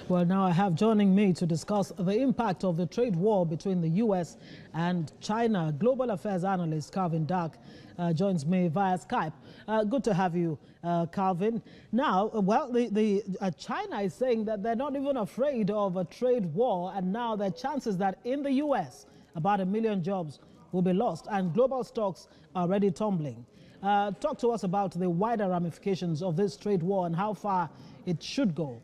Well, now I have joining me to discuss the impact of the trade war between the U.S. and China. Global affairs analyst Calvin Dark joins me via Skype. Good to have you, Calvin. Now, well, China is saying that they're not even afraid of a trade war, and now there are chances that in the U.S. about 1 million jobs will be lost, and global stocks are already tumbling. Talk to us about the wider ramifications of this trade war and how far it should go.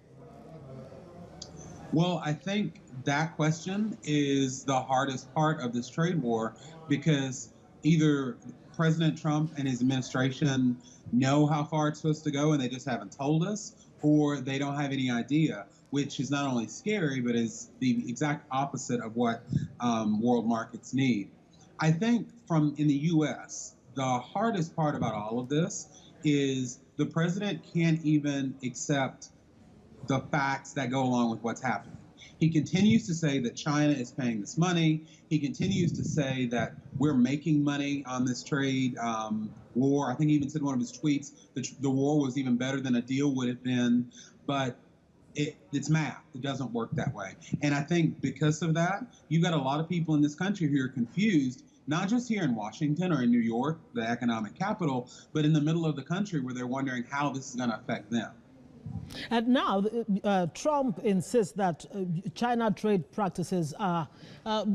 Well, I think that question is the hardest part of this trade war, because either President Trump and his administration know how far it's supposed to go and they just haven't told us, or they don't have any idea, which is not only scary, but is the exact opposite of what world markets need. I think in the U.S., the hardest part about all of this is the president can't even accept the facts that go along with what's happening. He continues to say that China is paying this money. He continues to say that we're making money on this trade war. I think he even said in one of his tweets that the war was even better than a deal would have been. But it's math. It doesn't work that way. And I think because of that, you've got a lot of people in this country who are confused, not just here in Washington or in New York, the economic capital, but in the middle of the country where they're wondering how this is going to affect them. And now Trump insists that China trade practices are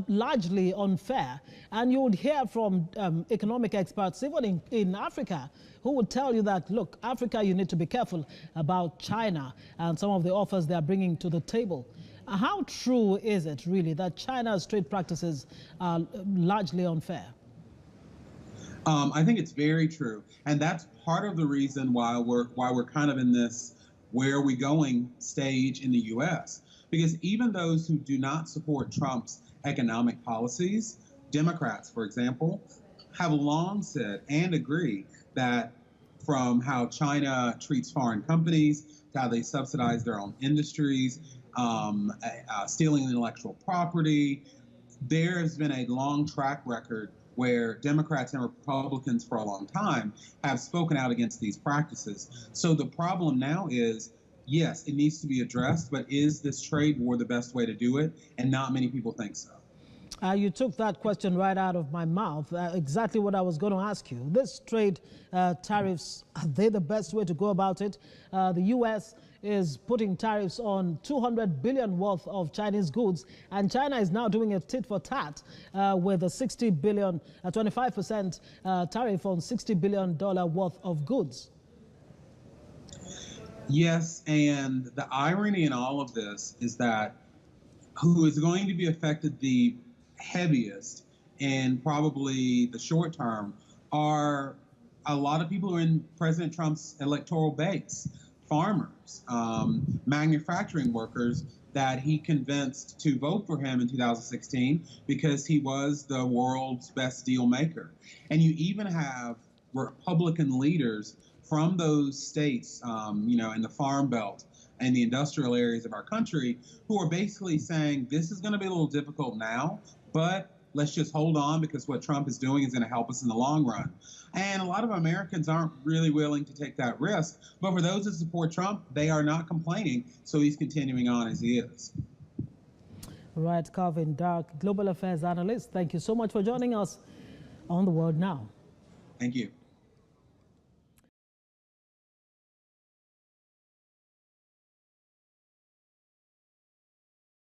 largely unfair. And you would hear from economic experts, even in Africa, who would tell you that, look, Africa, you need to be careful about China and some of the offers they are bringing to the table. How true is it, really, that China's trade practices are largely unfair? I think it's very true. And that's part of the reason why we're kind of in this where are we going stage in the U.S. Because even those who do not support Trump's economic policies, Democrats, for example, have long said and agree that from how China treats foreign companies to how they subsidize their own industries, stealing intellectual property, there's been a long track record where Democrats and Republicans for a long time have spoken out against these practices. So the problem now is, yes, it needs to be addressed, but is this trade war the best way to do it? And not many people think so. You took that question right out of my mouth. Exactly what I was going to ask you. This trade tariffs, are they the best way to go about it? The U.S. is putting tariffs on 200 billion worth of Chinese goods, and China is now doing a tit for tat with a 60 billion, 25% tariff on $60 billion worth of goods. Yes, and the irony in all of this is that who is going to be affected the heaviest and probably the short term are a lot of people who are in President Trump's electoral base. Farmers, manufacturing workers that he convinced to vote for him in 2016 because he was the world's best deal maker. And you even have Republican leaders from those states, in the Farm Belt and the industrial areas of our country, who are basically saying this is going to be a little difficult now, but let's just hold on because what Trump is doing is going to help us in the long run. And a lot of Americans aren't really willing to take that risk. But for those that support Trump, they are not complaining. So he's continuing on as he is. Right, Calvin Dark, global affairs analyst. Thank you so much for joining us on The World Now. Thank you.